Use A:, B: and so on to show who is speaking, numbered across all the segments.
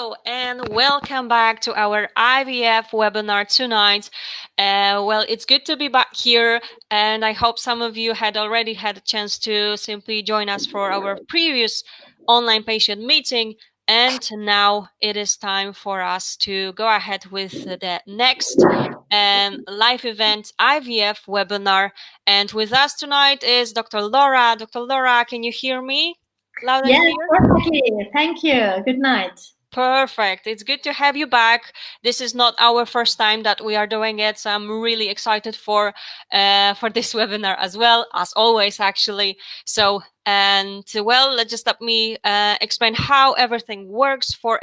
A: Hello and welcome back to our IVF webinar tonight. Well, it's good to be back here, and I hope some of you had already had a chance to simply join us for our previous online patient meeting. And now it is time for us to go ahead with the next live event IVF webinar. And with us tonight is Dr. Laura. Dr. Laura, can you hear me loud and clear?
B: Perfectly. Thank you. Good night.
A: Perfect. It's good to have you back. This is not our first time that we are doing it, so I'm really excited for this webinar as well, as always, actually. So, let me explain how everything works for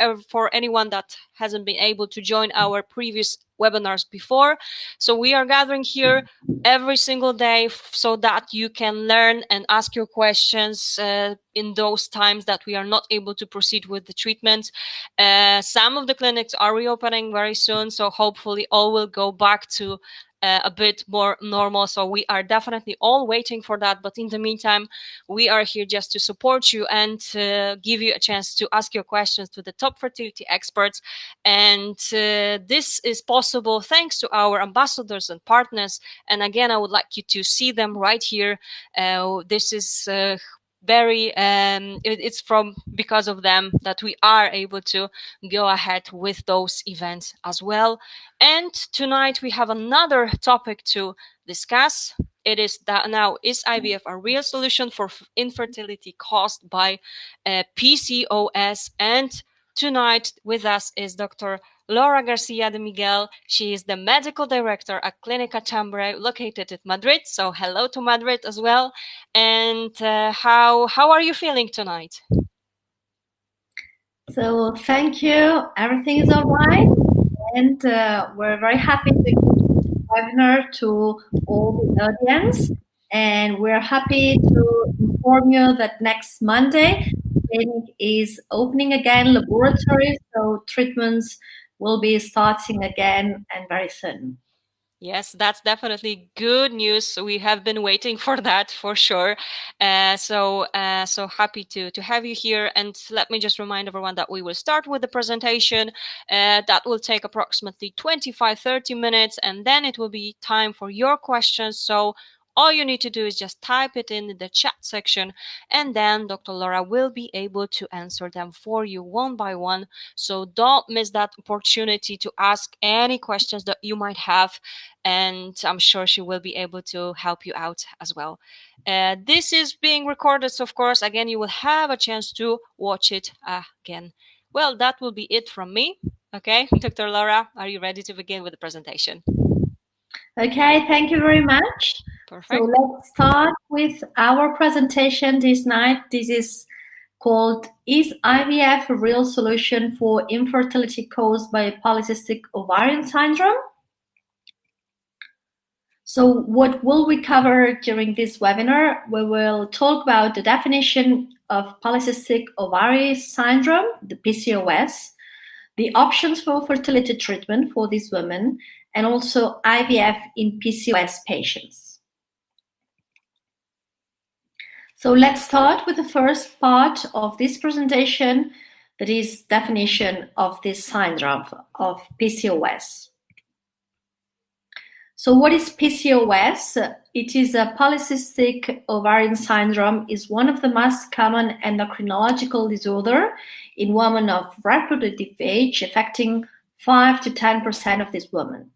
A: anyone that hasn't been able to join our previous webinars before. So we are gathering here every single day so that you can learn and ask your questions in those times that we are not able to proceed with the treatment. Some of the clinics are reopening very soon, so hopefully all will go back to a bit more normal. So we are definitely all waiting for that. But in the meantime, we are here just to support you and give you a chance to ask your questions to the top fertility experts. And this is possible thanks to our ambassadors and partners. And again, I would like you to see them right here. This is it's from because of them that we are able to go ahead with those events as well. And tonight we have another topic to discuss. It is that now, is IVF a real solution for infertility caused by PCOS? And tonight with us is Dr. Laura Garcia de Miguel. She is the medical director at Clinica Tambre, located in Madrid. So hello to Madrid as well. And how are you feeling tonight?
B: So thank you. Everything is all right, and we're very happy to give the webinar to all the audience. And we're happy to inform you that next Monday, the clinic is opening again, laboratory, so treatments will be starting again and very soon.
A: Yes, that's definitely good news. We have been waiting for that for sure. So happy to have you here. And let me just remind everyone that we will start with the presentation. That will take approximately 25-30 minutes, and then it will be time for your questions. So all you need to do is just type it in the chat section, and then Dr. Laura will be able to answer them for you one by one. So don't miss that opportunity to ask any questions that you might have, and I'm sure she will be able to help you out as well. This is being recorded, so of course, again, you will have a chance to watch it again. Well, that will be it from me. Okay, Dr. Laura, are you ready to begin with the presentation?
B: Okay, thank you very much.
A: Perfect.
B: So let's start with our presentation this night. This is called, Is IVF a real solution for infertility caused by polycystic ovarian syndrome? So what will we cover during this webinar? We will talk about the definition of polycystic ovarian syndrome, the PCOS, the options for fertility treatment for these women, and also IVF in PCOS patients. So let's start with the first part of this presentation, that is definition of this syndrome of PCOS. So what is PCOS? It is a polycystic ovarian syndrome, is one of the most common endocrinological disorder in women of reproductive age, affecting 5 to 10% of these women.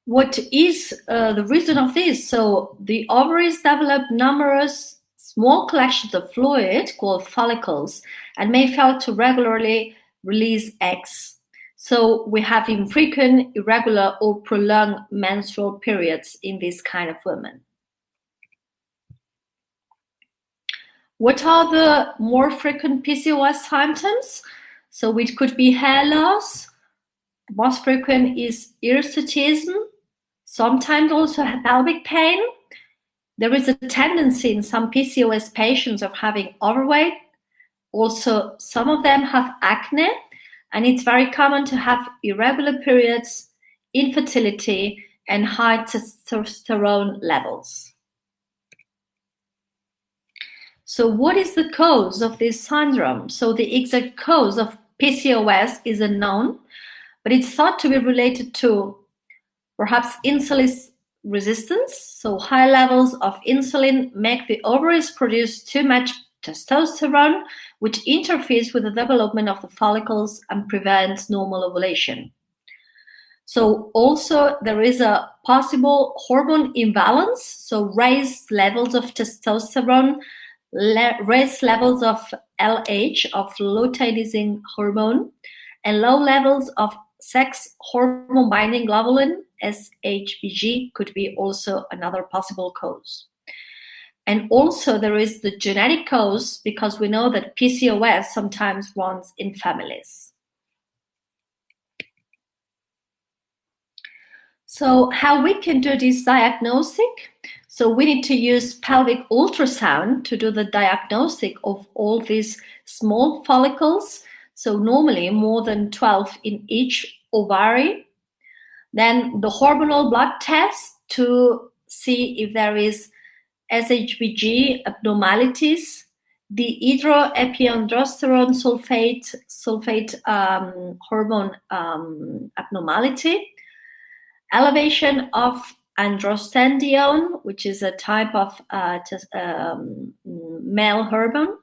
B: What is the reason of this? So the ovaries develop numerous small collections of fluid called follicles and may fail to regularly release eggs. So we have infrequent, irregular, or prolonged menstrual periods in this kind of women. What are the more frequent PCOS symptoms? So it could be hair loss. Most frequent is hirsutism. Sometimes also pelvic pain. There is a tendency in some PCOS patients of having overweight. Also, some of them have acne, and it's very common to have irregular periods, infertility, and high testosterone levels. So what is the cause of this syndrome? So the exact cause of PCOS is unknown, but it's thought to be related to perhaps insulin resistance. So high levels of insulin make the ovaries produce too much testosterone, which interferes with the development of the follicles and prevents normal ovulation. So also there is a possible hormone imbalance, so raised levels of testosterone, raised levels of LH, of luteinizing hormone, and low levels of sex hormone binding globulin, SHBG, could be also another possible cause. And also there is the genetic cause, because we know that PCOS sometimes runs in families. So how we can do this diagnostic? So we need to use pelvic ultrasound to do the diagnostic of all these small follicles. So normally more than 12 in each ovary. Then the hormonal blood test to see if there is SHBG abnormalities, the hydroepiandrosterone sulfate hormone abnormality, elevation of androstenedione, which is a type of male hormone,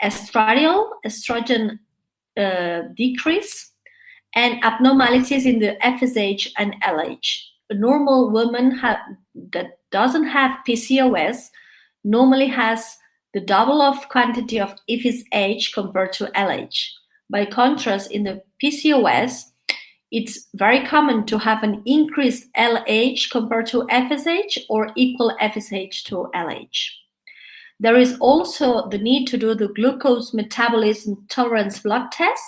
B: estrogen decrease, and abnormalities in the FSH and LH. A normal woman that doesn't have PCOS normally has the double of quantity of FSH compared to LH. By contrast, in the PCOS, it's very common to have an increased LH compared to FSH or equal FSH to LH. There is also the need to do the glucose metabolism tolerance blood test.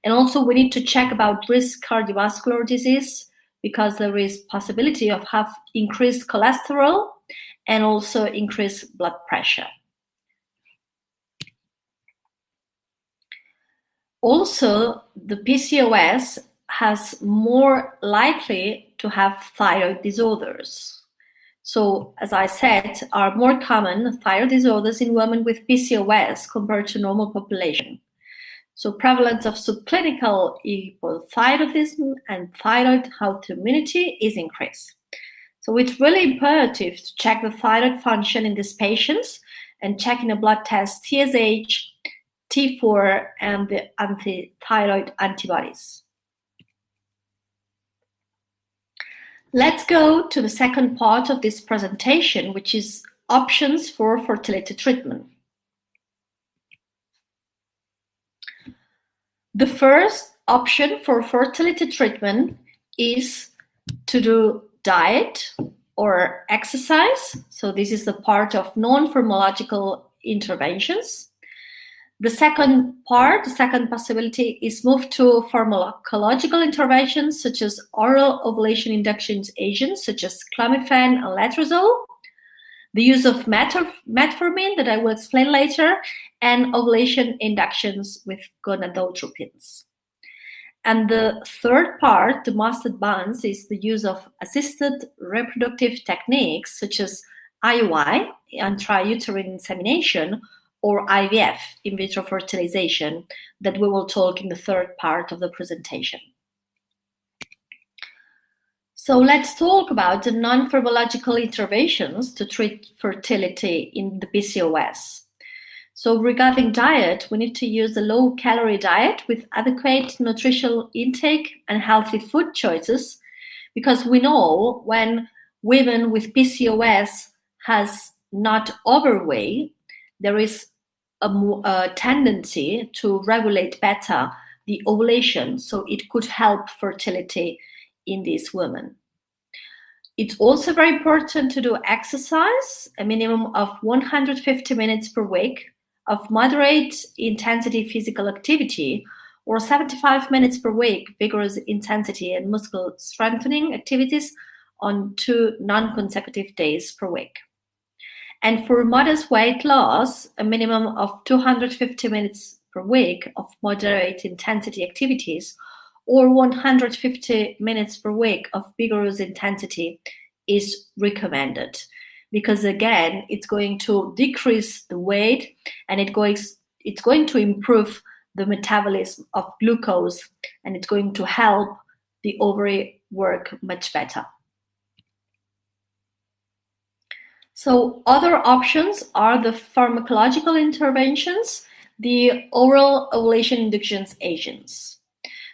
B: And also we need to check about risk cardiovascular disease, because there is possibility of have increased cholesterol and also increased blood pressure. Also, the PCOS has more likely to have thyroid disorders. So, as I said, are more common thyroid disorders in women with PCOS compared to normal population. So prevalence of subclinical hypothyroidism and thyroid autoimmunity is increased. So it's really imperative to check the thyroid function in these patients and check in a blood test TSH, T4, and the anti-thyroid antibodies. Let's go to the second part of this presentation, which is options for fertility treatment. The first option for fertility treatment is to do diet or exercise. So this is the part of non-pharmacological interventions. The second possibility is move to pharmacological interventions such as oral ovulation induction agents such as clomiphene and letrozole, the use of metformin that I will explain later, and ovulation inductions with gonadotropins. And the third part, the most advanced, is the use of assisted reproductive techniques such as IUI, intrauterine insemination, or IVF, in vitro fertilization, that we will talk in the third part of the presentation. So let's talk about the non-pharmacological interventions to treat fertility in the PCOS. So regarding diet, we need to use a low-calorie diet with adequate nutritional intake and healthy food choices, because we know when women with PCOS has not overweight, there is a tendency to regulate better the ovulation, so it could help fertility in these women. It's also very important to do exercise, a minimum of 150 minutes per week of moderate intensity physical activity, or 75 minutes per week vigorous intensity and muscle strengthening activities on 2 non-consecutive days per week. And for modest weight loss, a minimum of 250 minutes per week of moderate intensity activities, or 150 minutes per week of vigorous intensity is recommended. because again, it's going to decrease the weight and it's going to improve the metabolism of glucose, and it's going to help the ovary work much better. So other options are the pharmacological interventions, the oral ovulation induction agents.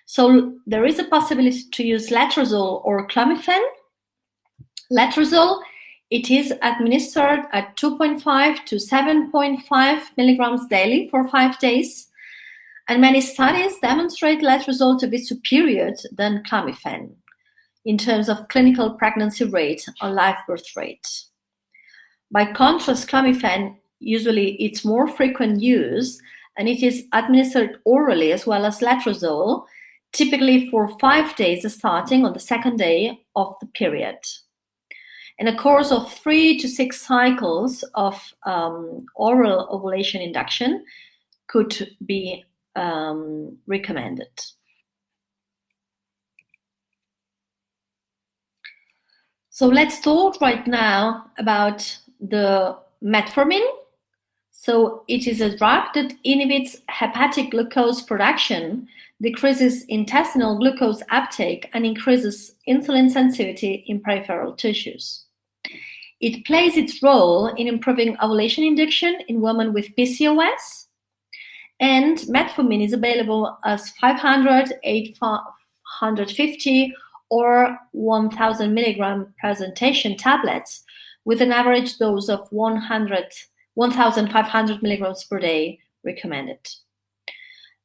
B: So there is a possibility to use letrozole or clomiphene. Letrozole, it is administered at 2.5 to 7.5 milligrams daily for 5 days. And many studies demonstrate letrozole to be superior than clomiphene in terms of clinical pregnancy rate or live birth rate. By contrast, clomiphene, usually it's more frequent use, and it is administered orally as well as letrozole, typically for 5 days starting on the second day of the period. In a course of 3 to 6 cycles of oral ovulation induction could be recommended. So let's talk right now about the metformin. So it is a drug that inhibits hepatic glucose production, decreases intestinal glucose uptake, and increases insulin sensitivity in peripheral tissues. It plays its role in improving ovulation induction in women with PCOS, and metformin is available as 500, 850, or 1,000 milligram presentation tablets with an average dose of 1,500 milligrams per day recommended.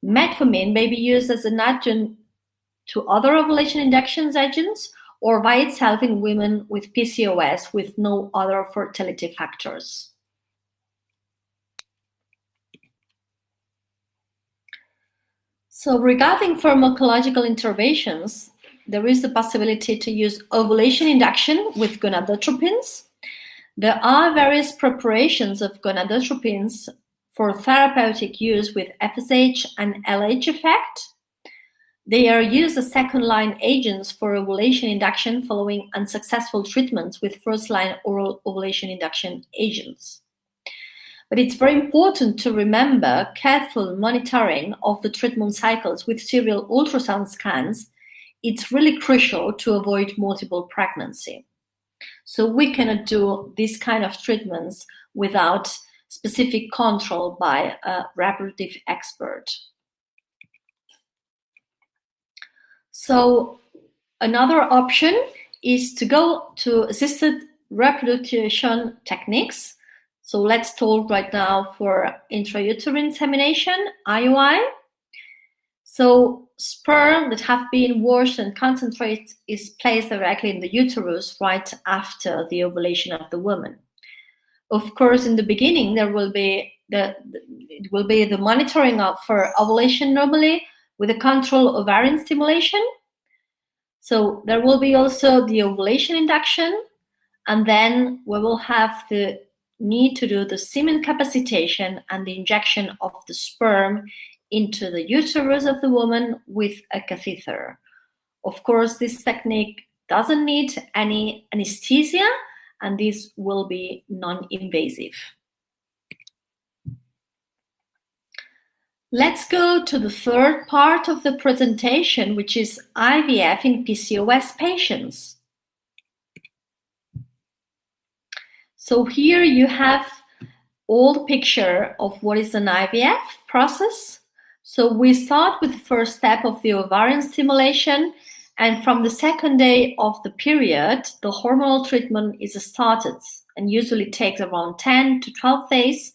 B: Metformin may be used as an adjunct to other ovulation induction agents or by itself in women with PCOS with no other fertility factors. So regarding pharmacological interventions, there is the possibility to use ovulation induction with gonadotropins. There are various preparations of gonadotropins for therapeutic use with FSH and LH effect. They are used as second-line agents for ovulation induction following unsuccessful treatments with first-line oral ovulation induction agents. But it's very important to remember careful monitoring of the treatment cycles with serial ultrasound scans. It's really crucial to avoid multiple pregnancy. So we cannot do this kind of treatments without specific control by a reproductive expert. So another option is to go to assisted reproduction techniques. So let's talk right now for intrauterine insemination, IUI. So sperm that have been washed and concentrate is placed directly in the uterus right after the ovulation of the woman. Of course, in the beginning, there will be the monitoring for ovulation normally with a control ovarian stimulation. So there will be also the ovulation induction, and then we will have the need to do the semen capacitation and the injection of the sperm into the uterus of the woman with a catheter. Of course, this technique doesn't need any anesthesia, and this will be non-invasive. Let's go to the third part of the presentation, which is IVF in PCOS patients. So here you have all the picture of what is an IVF process. So we start with the first step of the ovarian stimulation, and from the second day of the period, the hormonal treatment is started and usually takes around 10 to 12 days,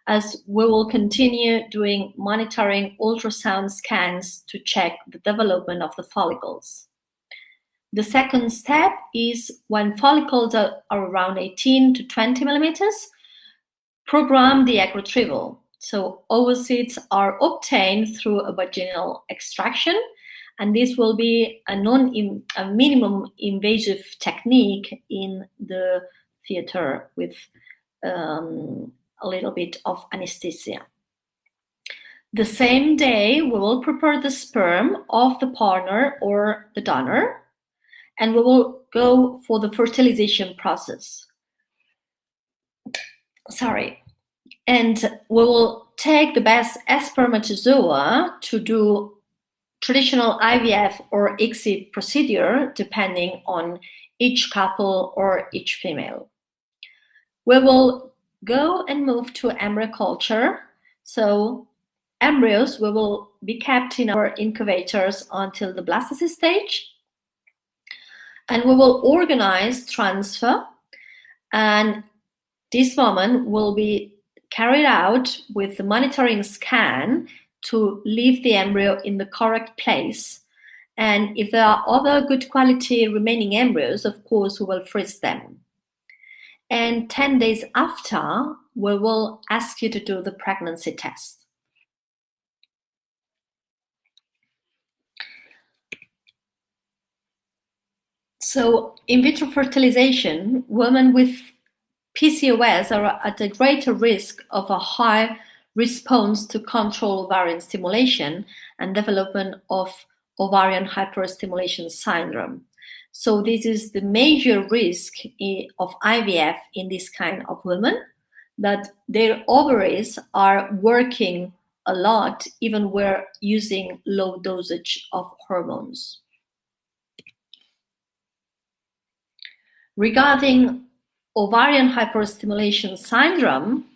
B: as we will continue doing monitoring ultrasound scans to check the development of the follicles. The second step is when follicles are around 18 to 20 millimeters, program the egg retrieval. So oocytes are obtained through a vaginal extraction, and this will be a minimum invasive technique in the theater with a little bit of anesthesia. The same day, we will prepare the sperm of the partner or the donor, and we will go for the fertilization process. And we will take the best spermatozoa to do traditional IVF or ICSI procedure depending on each couple or each female. We will go and move to embryo culture. So embryos will be kept in our incubators until the blastocyst stage. And we will organize transfer, and this moment will be carried out with the monitoring scan to leave the embryo in the correct place. And if there are other good quality remaining embryos, of course, we will freeze them. And 10 days after, we will ask you to do the pregnancy test. So in vitro fertilization, women with PCOS are at a greater risk of a high response to control ovarian stimulation and development of ovarian hyperstimulation syndrome. So this is the major risk of IVF in this kind of women, that their ovaries are working a lot even when using low dosage of hormones. Regarding ovarian hyperstimulation syndrome,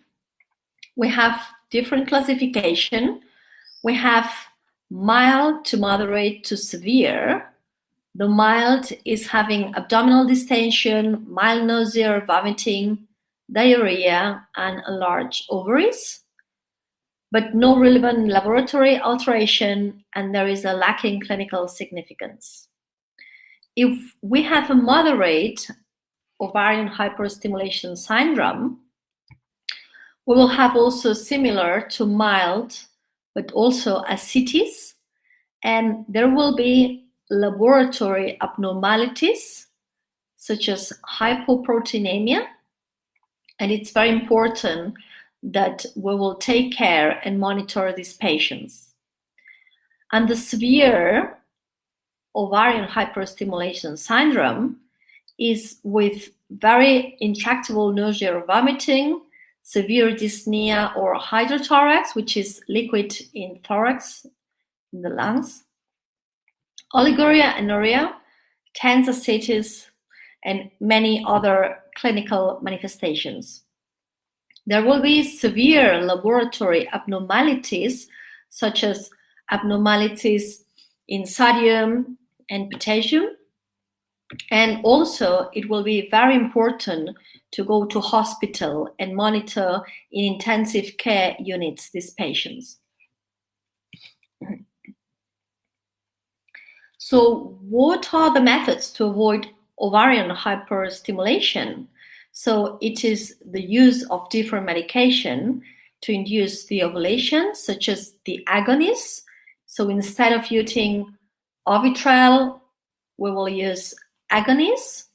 B: we have different classification. We have mild to moderate to severe. The mild is having abdominal distension, mild nausea, vomiting, diarrhea, and enlarged ovaries, but no relevant laboratory alteration, and there is a lacking clinical significance. If we have a moderate ovarian hyperstimulation syndrome, we will have also similar to mild, but also ascites, and there will be laboratory abnormalities such as hypoproteinemia, and it's very important that we will take care and monitor these patients. And the severe ovarian hyperstimulation syndrome is with very intractable nausea or vomiting, severe dyspnea or hydrothorax, which is liquid in thorax, in the lungs, oliguria, anuria, tense ascites, and many other clinical manifestations. There will be severe laboratory abnormalities, such as abnormalities in sodium and potassium. And also, it will be very important to go to hospital and monitor in intensive care units these patients. So what are the methods to avoid ovarian hyperstimulation? So it is the use of different medication to induce the ovulation, such as the agonists. So instead of using Ovitrel, we will use agonists,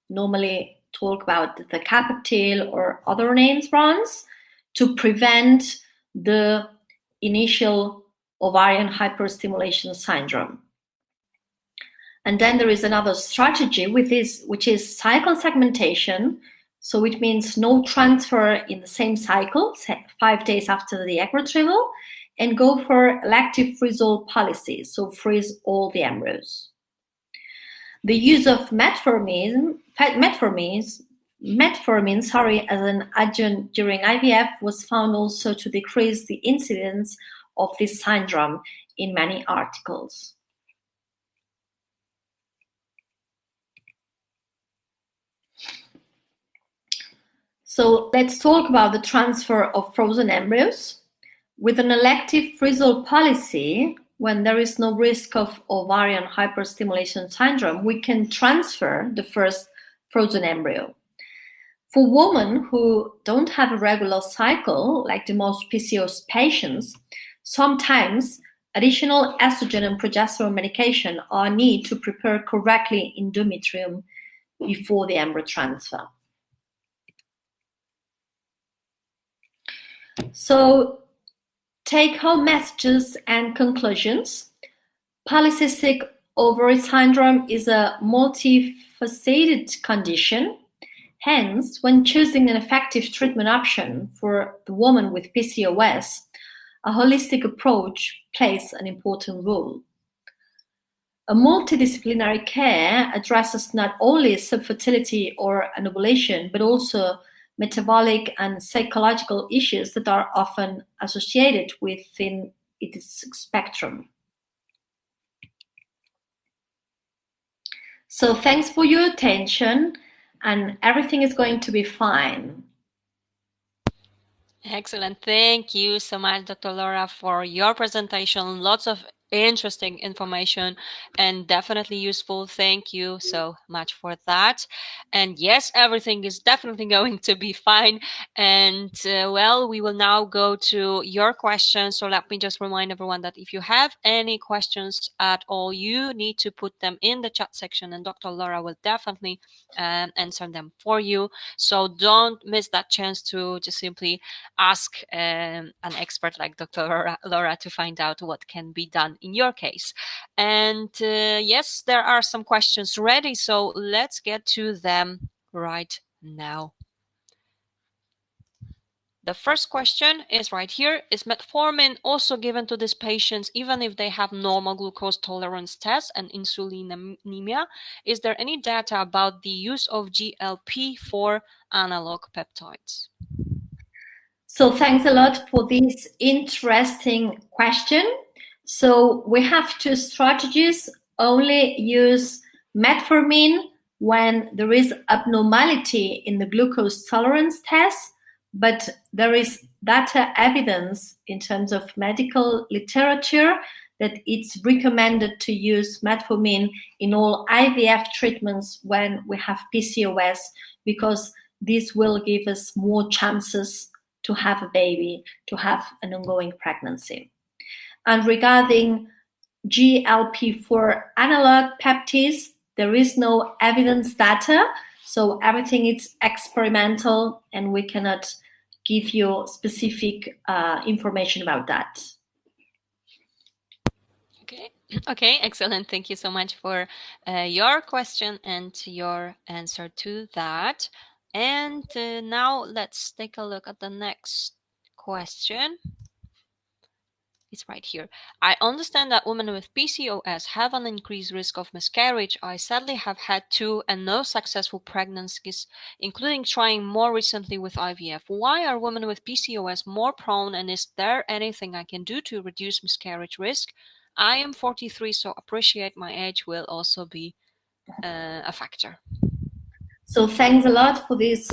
B: normally talk about the Capeptil or other names brands, to prevent the initial ovarian hyperstimulation syndrome. And then there is another strategy with this, which is cycle segmentation. So it means no transfer in the same cycle, 5 days after the egg retrieval, and go for elective freeze-all policy, so freeze all the embryos. The use of metformin, as an adjunct during IVF was found also to decrease the incidence of this syndrome in many articles. So let's talk about the transfer of frozen embryos. With an elective freeze-all policy, when there is no risk of ovarian hyperstimulation syndrome, we can transfer the first frozen embryo. For women who don't have a regular cycle, like the most PCOS patients, sometimes additional estrogen and progesterone medication are needed to prepare correctly endometrium before the embryo transfer. So, take-home messages and conclusions. Polycystic ovary syndrome is a multifaceted condition Hence, when choosing an effective treatment option for the woman with PCOS, a holistic approach plays an important role. A multidisciplinary care addresses not only subfertility or an ovulation, but also metabolic and psychological issues that are often associated within its spectrum. So thanks for your attention, and everything is going to be fine.
A: Excellent. Thank you so much, Dr. Laura, for your presentation. Lots of interesting information and definitely useful. Thank you so much for that. And yes, everything is definitely going to be fine. And well, we will now go to your questions. So let me just remind everyone that if you have any questions at all, you need to put them in the chat section, and Dr. Laura will definitely answer them for you. So don't miss that chance to just simply ask an expert like Dr. Laura to find out what can be done in your case. And yes, there are some questions ready, so let's get to them right now. The first question is right here. Is metformin also given to these patients even if they have normal glucose tolerance tests and insulinemia? Is there any data about the use of GLP-4 analog peptides?
B: So thanks a lot for this interesting question. So we have two strategies. Only use metformin when there is abnormality in the glucose tolerance test, but there is data evidence in terms of medical literature that it's recommended to use metformin in all IVF treatments when we have PCOS, because this will give us more chances to have a baby, to have an ongoing pregnancy. And regarding GLP-4 analog peptides, there is no evidence data, so everything is experimental and we cannot give you specific information about that.
A: Okay, excellent. Thank you so much for your question and your answer to that. And now let's take a look at the next question. It's right here. I understand that women with PCOS have an increased risk of miscarriage. I sadly have had 2 and no successful pregnancies, including trying more recently with IVF. Why are women with PCOS more prone, and is there anything I can do to reduce miscarriage risk? I am 43, so appreciate my age will also be a factor.
B: So thanks a lot for this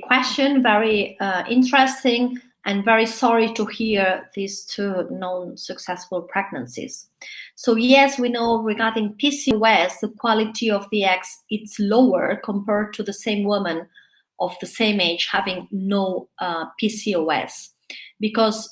B: question. Very interesting, and very sorry to hear these 2 non-successful pregnancies. So yes, we know regarding PCOS, the quality of the eggs, it's lower compared to the same woman of the same age having no PCOS, because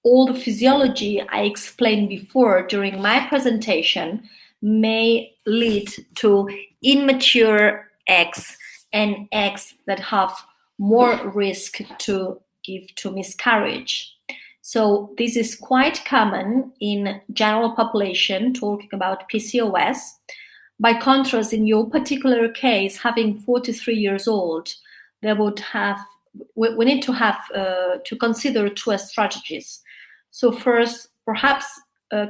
B: all the physiology I explained before during my presentation may lead to immature eggs and eggs that have more risk to give to miscarriage. So this is quite common in general population, talking about PCOS. By contrast, in your particular case, having 43 years old, they would have, we need to have to consider 2 strategies. So first, perhaps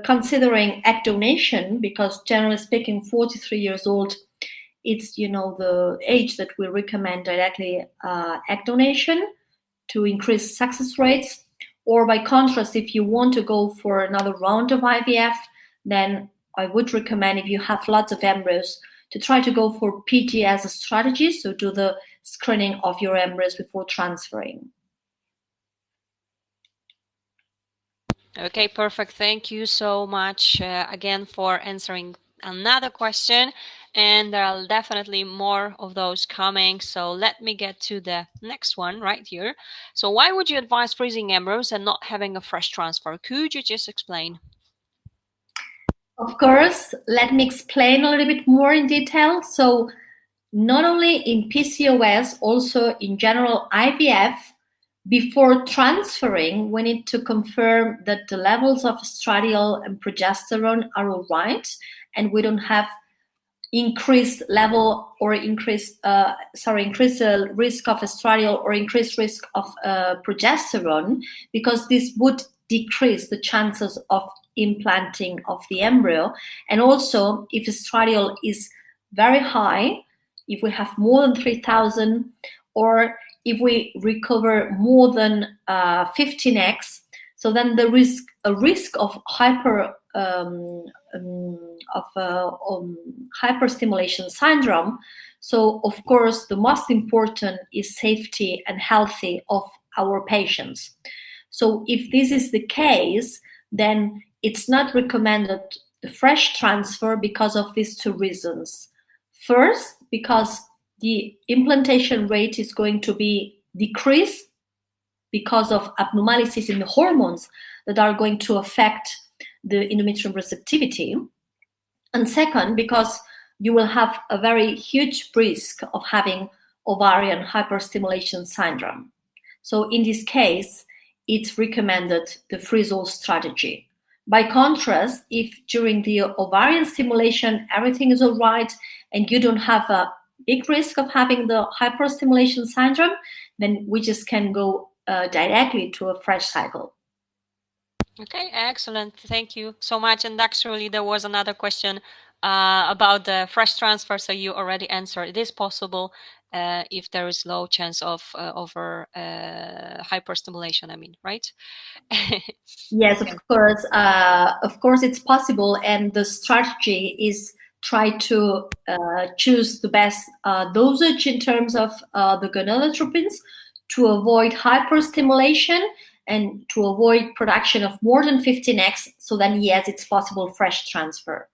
B: considering egg donation, because generally speaking, 43 years old, it's the age that we recommend directly egg donation to increase success rates. Or by contrast, if you want to go for another round of IVF, then I would recommend, if you have lots of embryos, to try to go for PG as a strategy, so do the screening of your embryos before transferring.
A: Okay, perfect. Thank you so much again for answering another question. And there are definitely more of those coming. So let me get to the next one right here. So why would you advise freezing embryos and not having a fresh transfer? Could you just explain?
B: Of course, let me explain a little bit more in detail. So not only in PCOS, also in general IVF, before transferring, we need to confirm that the levels of estradiol and progesterone are all right, and we don't have increased level or increased risk of estradiol or increased risk of progesterone, because this would decrease the chances of implanting of the embryo. And also, if estradiol is very high, if we have more than 3,000, or if we recover more than 15x, so then there is a risk of hyperstimulation syndrome. So of course, the most important is safety and healthy of our patients. So if this is the case, then it's not recommended the fresh transfer because of these two reasons. First, because the implantation rate is going to be decreased because of abnormalities in the hormones that are going to affect the endometrium receptivity. And second, because you will have a very huge risk of having ovarian hyperstimulation syndrome. So in this case, it's recommended the freeze-all strategy. By contrast, if during the ovarian stimulation everything is all right and you don't have a big risk of having the hyperstimulation syndrome, then we just can go directly to a fresh cycle.
A: Okay, excellent. Thank you so much. And actually, there was another question about the fresh transfer. So you already answered. It is possible if there is low chance of hyperstimulation. I mean, right?
B: Yes, of course. Of course, it's possible, and the strategy is try to choose the best dosage in terms of the gonadotropins to avoid hyperstimulation and to avoid production of more than 15x. So then, yes, it's possible fresh transfer.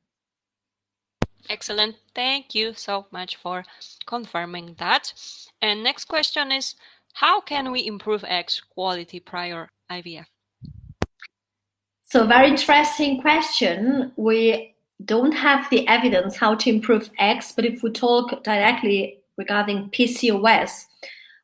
A: Excellent. Thank you so much for confirming that. And next question is, how can we improve eggs quality prior IVF?
B: So very interesting question. We don't have the evidence how to improve eggs, but if we talk directly regarding PCOS,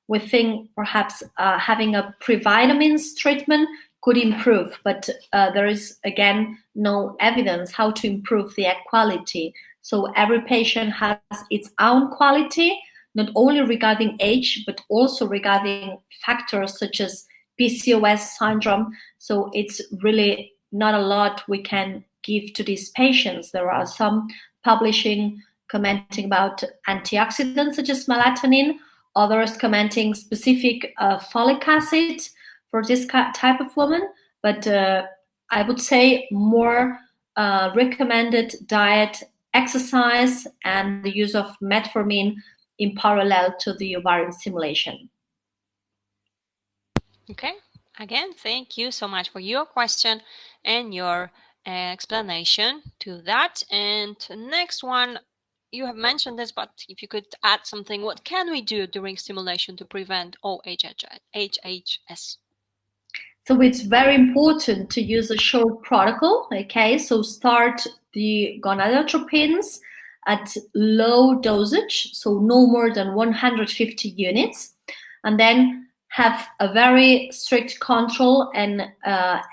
B: we think perhaps having a previtamins treatment could improve, but there is, again, no evidence how to improve the egg quality. So every patient has its own quality, not only regarding age, but also regarding factors such as PCOS syndrome. So it's really not a lot we can give to these patients. There are some publishing commenting about antioxidants such as melatonin, others commenting specific folic acid for this type of woman. But I would say more recommended diet, exercise, and the use of metformin in parallel to the ovarian stimulation.
A: Okay, again, thank you so much for your question and your explanation to that. And next one, you have mentioned this, but if you could add something, what can we do during stimulation to prevent OHHS?
B: So it's very important to use a short protocol, okay? So start the gonadotropins at low dosage, so no more than 150 units, and then have a very strict control and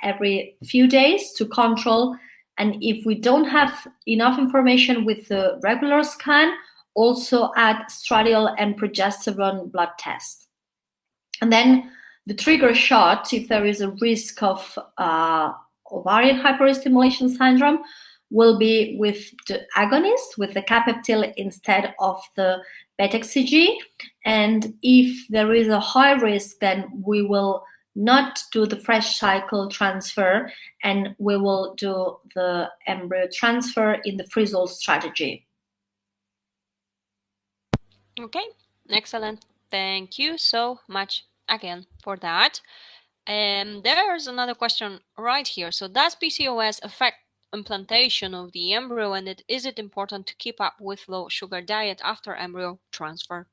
B: every few days to control. And if we don't have enough information with the regular scan, also add estradiol and progesterone blood test. And then the trigger shot, if there is a risk of ovarian hyperstimulation syndrome, will be with the agonist, with the capeptyl instead of the beta-HCG. And if there is a high risk, then we will not do the fresh cycle transfer, and we will do the embryo transfer in the freeze-all strategy.
A: Okay, excellent. Thank you so much again for that. There's another question right here. So does PCOS affect implantation of the embryo, and is it important to keep up with low sugar diet after embryo transfer?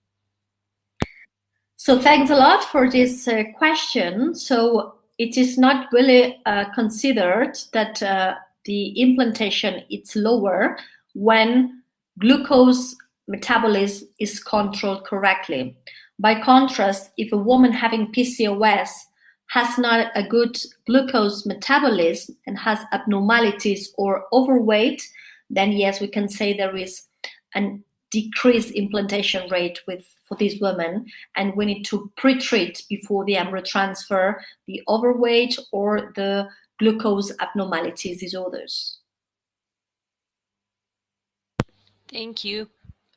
B: So thanks a lot for this question. So it is not really considered that the implantation is lower when glucose metabolism is controlled correctly. By contrast, if a woman having PCOS has not a good glucose metabolism and has abnormalities or overweight, then yes, we can say there is and decreased implantation rate for these women, and we need to pre-treat before the embryo transfer the overweight or the glucose abnormalities disorders.
A: Thank you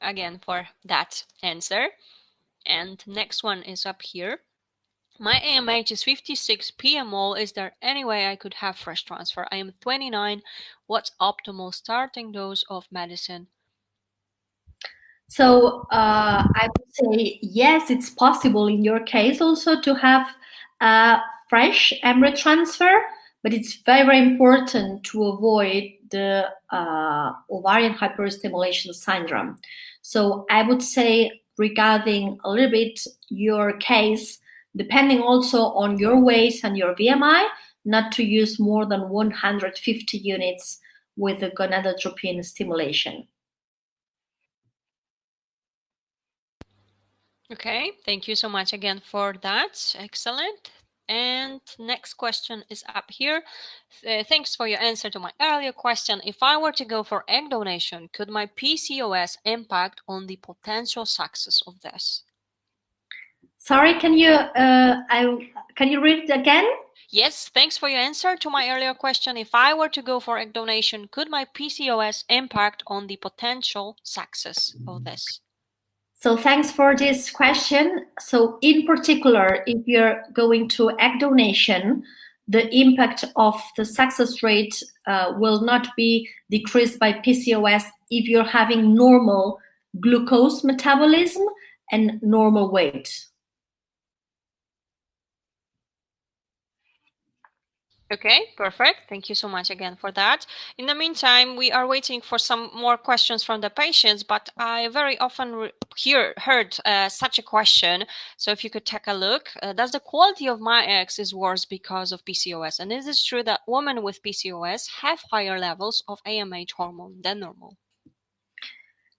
A: again for that answer. And next one is up here. My AMH is 56 PMO. Is there any way I could have fresh transfer? I am 29. What's optimal starting dose of medicine?
B: So I would say yes, it's possible in your case also to have a fresh embryo transfer, but it's very, very important to avoid the ovarian hyperstimulation syndrome. So I would say regarding a little bit your case, depending also on your weight and your BMI, not to use more than 150 units with the gonadotropin stimulation.
A: Okay, thank you so much again for that. Excellent. And next question is up here. Thanks for your answer to my earlier question. If I were to go for egg donation, could my PCOS impact on the potential success of this?
B: Sorry, can you read it again?
A: Yes, thanks for your answer to my earlier question. If I were to go for egg donation, could my PCOS impact on the potential success of this?
B: So thanks for this question. So in particular, if you're going to egg donation, the impact of the success rate will not be decreased by PCOS if you're having normal glucose metabolism and normal weight.
A: Okay, perfect. Thank you so much again for that. In the meantime, we are waiting for some more questions from the patients, but I very often heard such a question. So if you could take a look, does the quality of my eggs is worse because of PCOS? And is it true that women with PCOS have higher levels of AMH hormone than normal?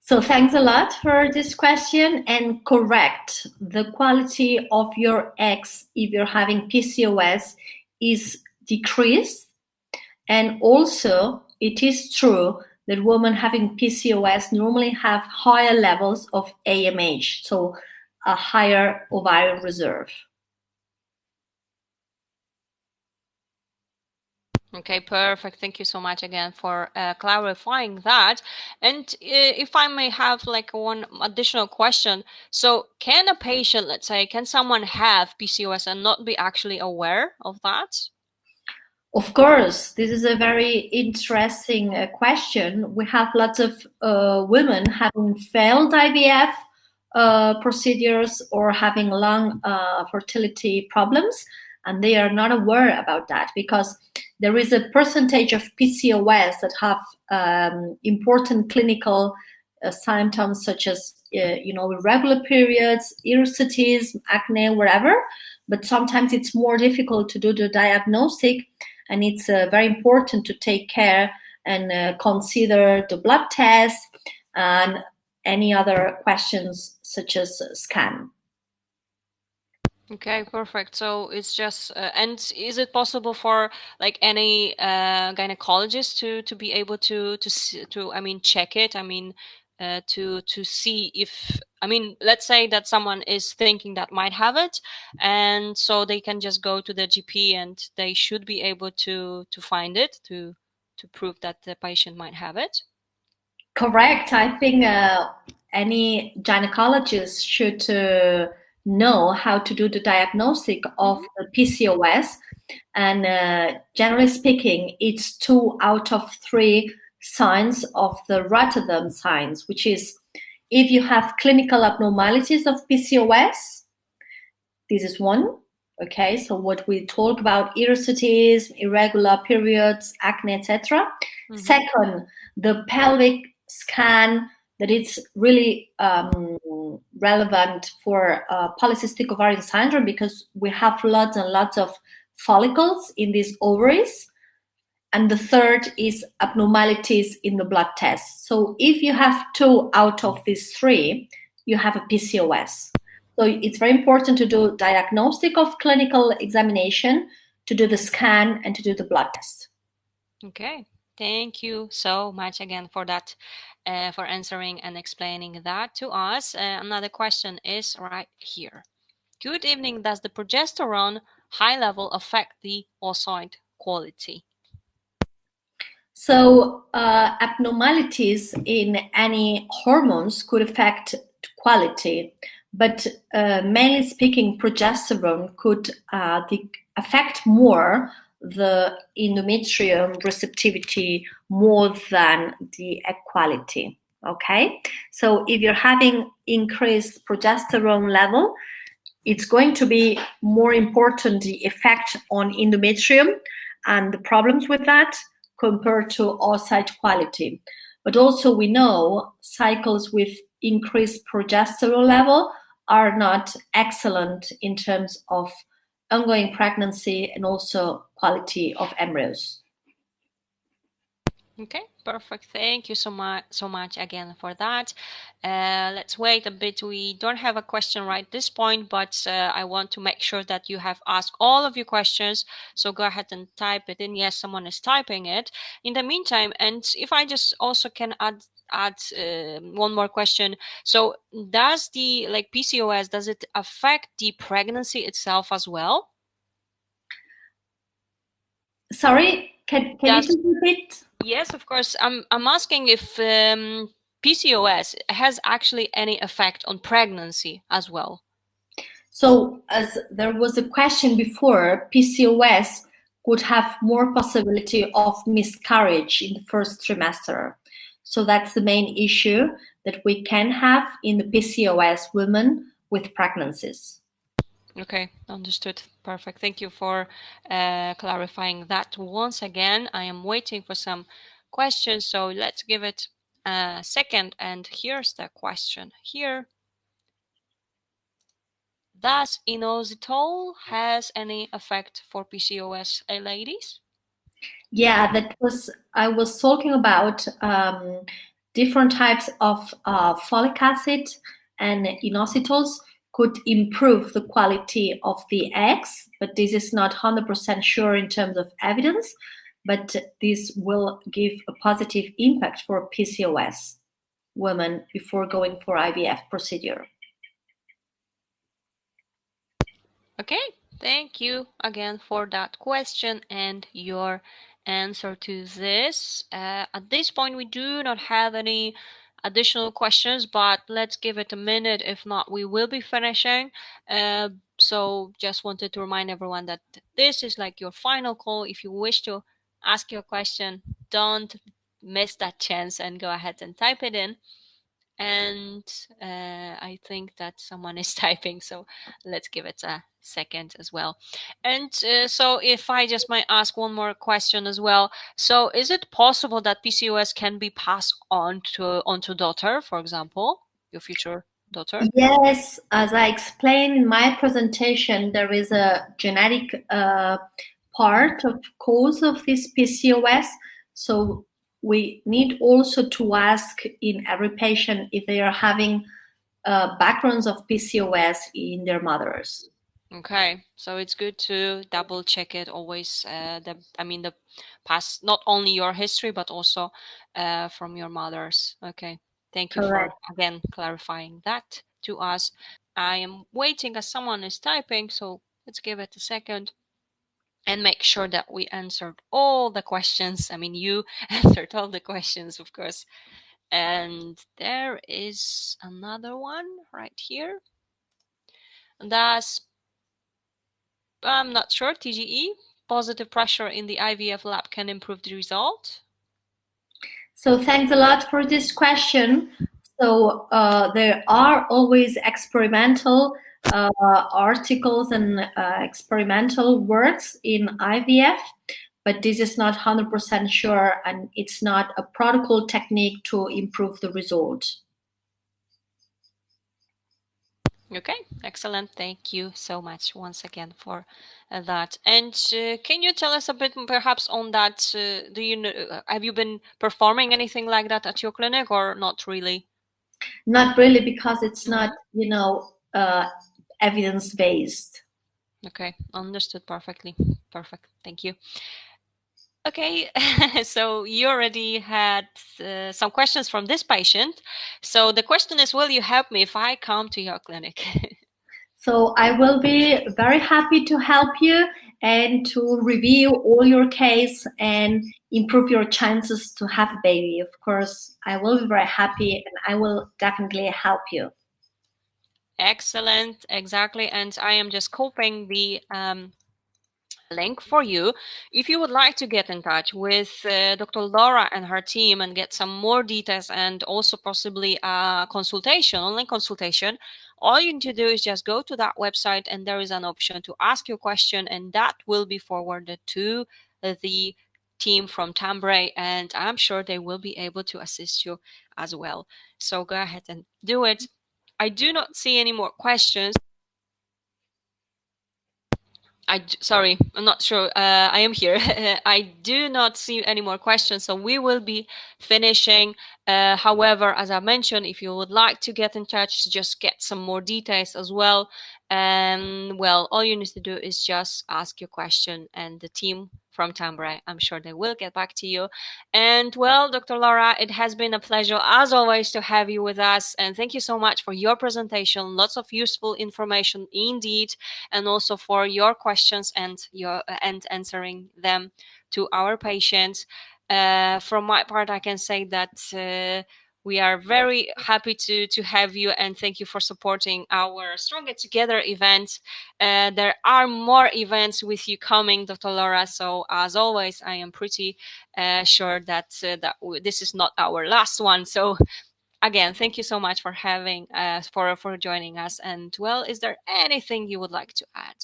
B: So thanks a lot for this question, and correct, the quality of your eggs if you're having PCOS is decreased, and also it is true that women having PCOS normally have higher levels of AMH, so a higher ovarian reserve.
A: Okay, perfect. Thank you so much again for clarifying that. And if I may have like one additional question. So can a patient, let's say, can someone have PCOS and not be actually aware of that?
B: Of course, this is a very interesting question. We have lots of women having failed IVF procedures or having long fertility problems, and they are not aware about that because there is a percentage of PCOS that have important clinical symptoms such as irregular periods, hirsutism, acne, whatever. But sometimes it's more difficult to do the diagnostic, and it's very important to take care and consider the blood test and any other questions such as scan.
A: Okay, perfect. So it's just, and is it possible for like any gynecologist to be able to I mean check it? I mean, to see if, I mean, let's say that someone is thinking that might have it, and so they can just go to the GP and they should be able to find it to prove that the patient might have it.
B: Correct. I think any gynecologist should know how to do the diagnostic of the PCOS. And generally speaking, it's 2 out of 3 signs of the Rotterdam signs, which is if you have clinical abnormalities of PCOS, this is one. Okay, so what we talk about, hirsutism, irregular periods, acne, etc. Second, the pelvic scan, that it's really relevant for polycystic ovarian syndrome because we have lots and lots of follicles in these ovaries. And the third is abnormalities in the blood test. So if you have 2 out of these 3, you have a PCOS. So it's very important to do diagnostic of clinical examination, to do the scan, and to do the blood test.
A: Okay, Thank you so much again for that, for answering and explaining that to us. Another question is right here. Good evening. Does the progesterone high level affect the oocyte quality?
B: So abnormalities in any hormones could affect quality, but mainly speaking, progesterone could affect more the endometrium receptivity more than the egg quality. Okay, so if you're having increased progesterone level, it's going to be more important the effect on endometrium and the problems with that compared to oocyte quality. But also we know cycles with increased progesterone level are not excellent in terms of ongoing pregnancy and also quality of embryos.
A: Okay, perfect. Thank you so much again for that. Let's wait a bit. We don't have a question right at this point, but I want to make sure that you have asked all of your questions. So go ahead and type it in. Yes, someone is typing it. In the meantime, and if I just also can add one more question. So does the PCOS, does it affect the pregnancy itself as well?
B: Sorry, can you just repeat?
A: Yes, of course. I'm asking if PCOS has actually any effect on pregnancy as well.
B: So, as there was a question before, PCOS could have more possibility of miscarriage in the first trimester. So that's the main issue that we can have in the PCOS women with pregnancies.
A: Okay, understood. Perfect. Thank you for clarifying that once again. I am waiting for some questions, so let's give it a second. And here's the question here. Does inositol has any effect for PCOS ladies?
B: Yeah, I was talking about different types of folic acid and inositols could improve the quality of the eggs, but this is not 100% sure in terms of evidence, but this will give a positive impact for PCOS women before going for IVF procedure.
A: Okay, thank you again for that question and your answer to this. At this point, we do not have any additional questions, but let's give it a minute. If not, we will be finishing. So just wanted to remind everyone that this is like your final call. If you wish to ask your question, don't miss that chance and go ahead and type it in. And I think that someone is typing, so let's give it a second as well. And so if I just might ask one more question as well, so is it possible that PCOS can be passed on to daughter, for example, your future daughter?
B: Yes, as I explained in my presentation, there is a genetic part of cause of this PCOS. So we need also to ask in every patient if they are having backgrounds of PCOS in their mothers.
A: Okay, so it's good to double check it always. The past, not only your history, but also from your mothers. Okay, thank you for
B: Correct.
A: again clarifying that to us. I am waiting as someone is typing, so let's give it a second and make sure that we answered all the questions. I mean, you answered all the questions, of course. And there is another one right here. That's I'm not sure. TGE, positive pressure in the IVF lab can improve the result.
B: So thanks a lot for this question. So there are always experimental articles and experimental works in IVF, but this is not 100% sure, and it's not a protocol technique to improve the result.
A: Okay, excellent. Thank you so much once again for that. And can you tell us a bit perhaps on that? Do you know, have you been performing anything like that at your clinic or not really?
B: Not really, because it's not, evidence based.
A: Okay, understood perfectly. Perfect. Thank you. Okay, so you already had some questions from this patient. So the question is, will you help me if I come to your clinic?
B: So I will be very happy to help you and to review all your case and improve your chances to have a baby. Of course, I will be very happy and I will definitely help you.
A: Excellent, exactly. And I am just copying the link for you. If you would like to get in touch with Dr. Laura and her team and get some more details and also possibly a consultation, online consultation, all you need to do is just go to that website and there is an option to ask your question and that will be forwarded to the team from Tambre and I'm sure they will be able to assist you as well. So go ahead and do it. I do not see any more questions. Sorry, I'm not sure. I am here. I do not see any more questions, so we will be finishing. However, as I mentioned, if you would like to get in touch, just get some more details as well. And well, all you need to do is just ask your question, and the team from Tambre, I'm sure they will get back to you. And well, Dr. Laura, it has been a pleasure as always to have you with us, and thank you so much for your presentation. Lots of useful information indeed, and also for your questions and answering them to our patients. From my part, I can say that we are very happy to have you and thank you for supporting our Stronger Together event. There are more events with you coming, Dr. Laura. So as always, I am pretty sure that this is not our last one. So again, thank you so much for having for joining us. And well, is there anything you would like to add?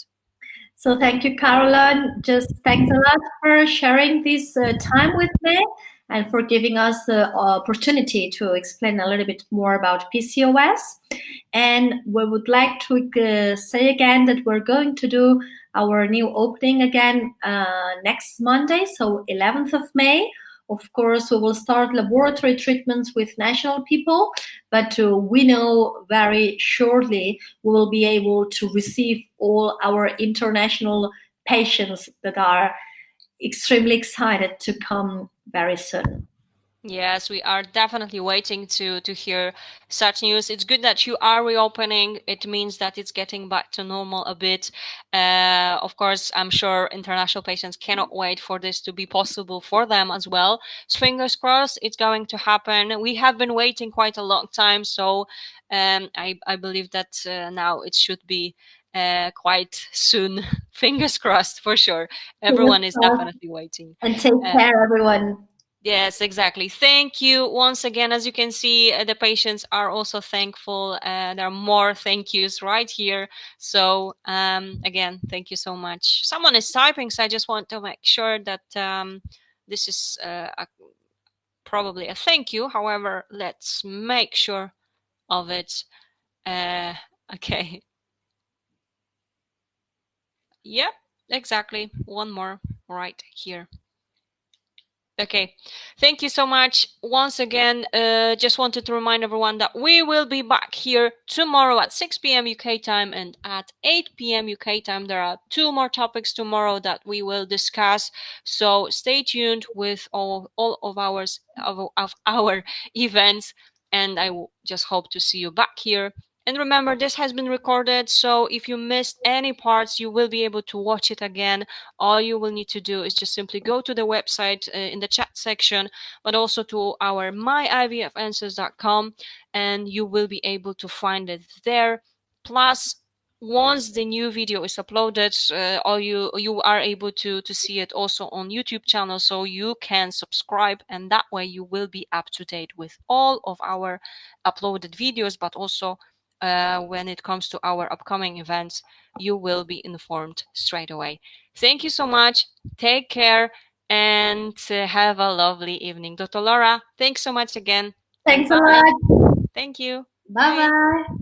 B: So thank you, Caroline. Just thanks a lot for sharing this time with me and for giving us the opportunity to explain a little bit more about PCOS. And we would like to say again that we're going to do our new opening again next Monday, so 11th of May. Of course, we will start laboratory treatments with national people, but we know very shortly we will be able to receive all our international patients that are extremely excited to come very soon.
A: Yes, we are definitely waiting to hear such news. It's good that you are reopening. It means that it's getting back to normal a bit. Of course, I'm sure international patients cannot wait for this to be possible for them as well. So fingers crossed, it's going to happen. We have been waiting quite a long time, so I believe that now it should be quite soon. Fingers crossed for sure. Everyone is definitely waiting.
B: And take care, everyone.
A: Yes, exactly. Thank you once again. As you can see, the patients are also thankful. There are more thank yous right here. So again, thank you so much. Someone is typing, so I just want to make sure that this is probably a thank you. However, let's make sure of it. Okay. Yep, exactly. One more right here. Okay, thank you so much. Once again, just wanted to remind everyone that we will be back here tomorrow at 6 p.m. UK time and at 8 p.m. UK time. There are 2 more topics tomorrow that we will discuss. So stay tuned with all of our events, and I just hope to see you back here. And remember, this has been recorded, so if you missed any parts, you will be able to watch it again. All you will need to do is just simply go to the website in the chat section, but also to our myivfanswers.com, and you will be able to find it there. Plus, once the new video is uploaded, you are able to see it also on YouTube channel, so you can subscribe, and that way you will be up to date with all of our uploaded videos, but also when it comes to our upcoming events, you will be informed straight away. Thank you so much. Take care and have a lovely evening. Dr. Laura, thanks so much again.
B: Thanks a lot.
A: Thank you.
B: Bye-bye.